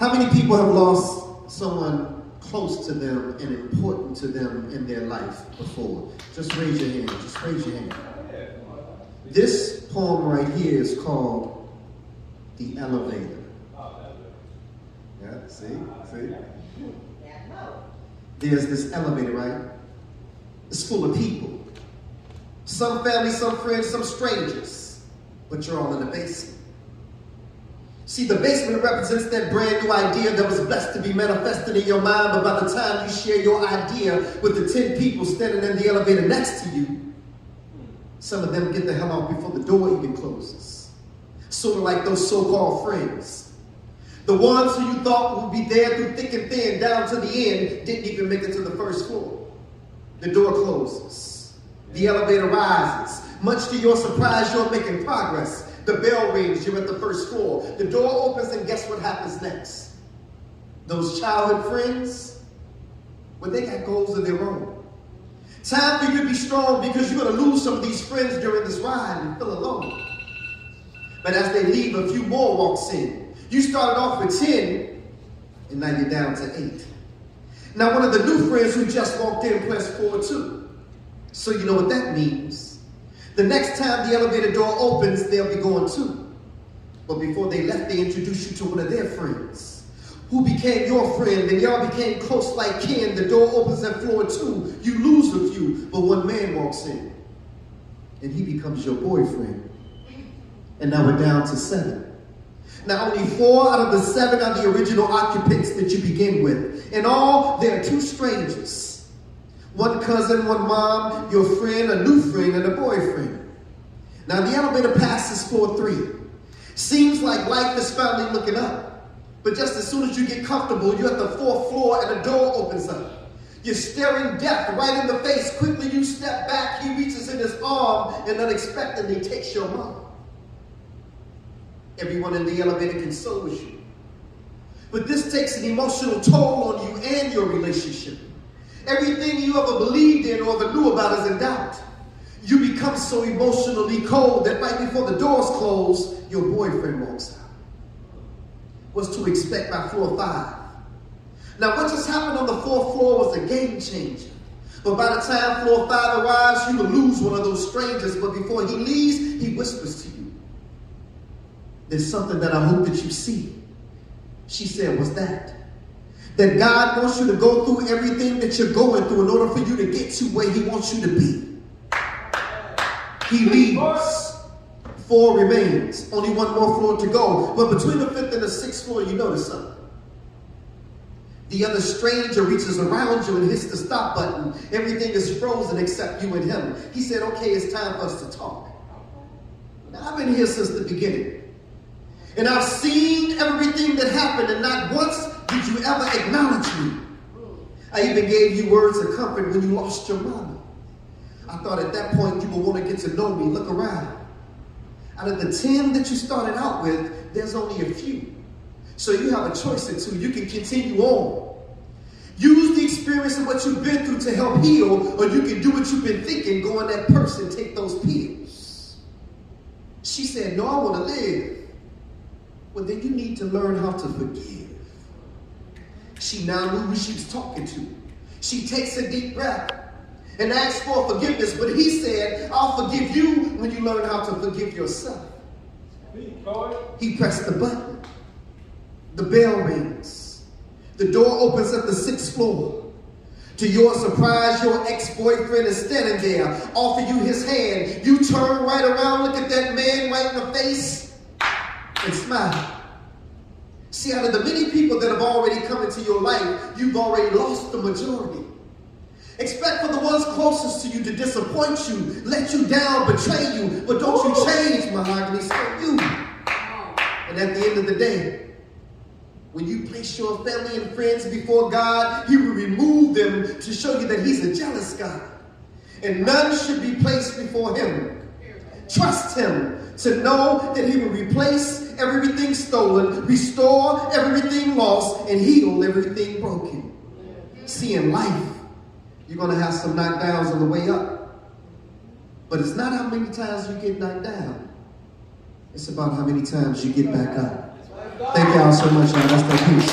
How many people have lost someone close to them and important to them in their life before? Just raise your hand. Just raise your hand. This poem right here is called The Elevator. Yeah, see? There's this elevator, right? It's full of people. Some family, some friends, some strangers. But you're all in the basement. See, the basement represents that brand new idea that was blessed to be manifested in your mind, but by the time you share your idea with the 10 people standing in the elevator next to you, some of them get the hell out before the door even closes. Sort of like those so-called friends. The ones who you thought would be there through thick and thin, down to the end, didn't even make it to the first floor. The door closes. The elevator rises. Much to your surprise, you're making progress. The bell rings, you're at the first floor. The door opens, and guess what happens next? Those childhood friends, well, they got goals of their own. Time for you to be strong, because you're going to lose some of these friends during this ride and feel alone. But as they leave, a few more walks in. You started off with 10, and now you're down to 8. Now, one of the new friends who just walked in pressed forward too. So you know what that means. The next time the elevator door opens, they'll be going too. But before they left, they introduced you to one of their friends, who became your friend, and y'all became close like kin. The door opens at floor 2. You lose a few, but one man walks in, and he becomes your boyfriend. And now we're down to 7. Now only 4 out of the 7 are the original occupants that you begin with. In all, there are 2 strangers. One cousin, one mom, your friend, a new friend, and a boyfriend. Now the elevator passes floor 3. Seems like life is finally looking up. But just as soon as you get comfortable, you're at the 4th floor and the door opens up. You're staring death right in the face. Quickly you step back, he reaches in his arm and unexpectedly takes your mom. Everyone in the elevator consoles you. But this takes an emotional toll on you and your relationship. Everything you ever believed in or ever knew about is in doubt. You become so emotionally cold that right before the doors close, your boyfriend walks out. What's to expect by floor 5? Now, what just happened on the 4th floor was a game changer. But by the time floor 5 arrives, you will lose one of those strangers. But before he leaves, he whispers to you, "There's something that I hope that you see." She said, "What's that?" That God wants you to go through everything that you're going through in order for you to get to where he wants you to be. He leaves. 4 remains. Only 1 more floor to go. But between the 5th and the 6th floor, you notice something. The other stranger reaches around you and hits the stop button. Everything is frozen except you and him. He said, "Okay, it's time for us to talk." Now, I've been here since the beginning. And I've seen everything that happened, and not once did you ever acknowledge me. I even gave you words of comfort when you lost your mama. I thought at that point you would want to get to know me. Look around. Out of the 10 that you started out with, there's only a few. So you have a choice of 2. You can continue on. Use the experience of what you've been through to help heal, or you can do what you've been thinking, go in that person, take those pills. She said, "No, I want to live." Well, then you need to learn how to forgive. She now knew who she was talking to. She takes a deep breath and asks for forgiveness, but he said, "I'll forgive you when you learn how to forgive yourself." He pressed the button. The bell rings. The door opens at the 6th floor. To your surprise, your ex-boyfriend is standing there, offer you his hand. You turn right around, look at that man right in the face, and smile. See, out of the many people that have already come into your life, you've already lost the majority. Expect for the ones closest to you to disappoint you, let you down, betray you, but don't you change, Mahogany, so you. And at the end of the day, when you place your family and friends before God, he will remove them to show you that he's a jealous God. And none should be placed before him. Trust him to know that he will replace everything stolen, restore everything lost, and heal everything broken. See, in life, you're going to have some knockdowns on the way up. But it's not how many times you get knocked down. It's about how many times you get back up. Thank y'all so much, y'all. That's the peace.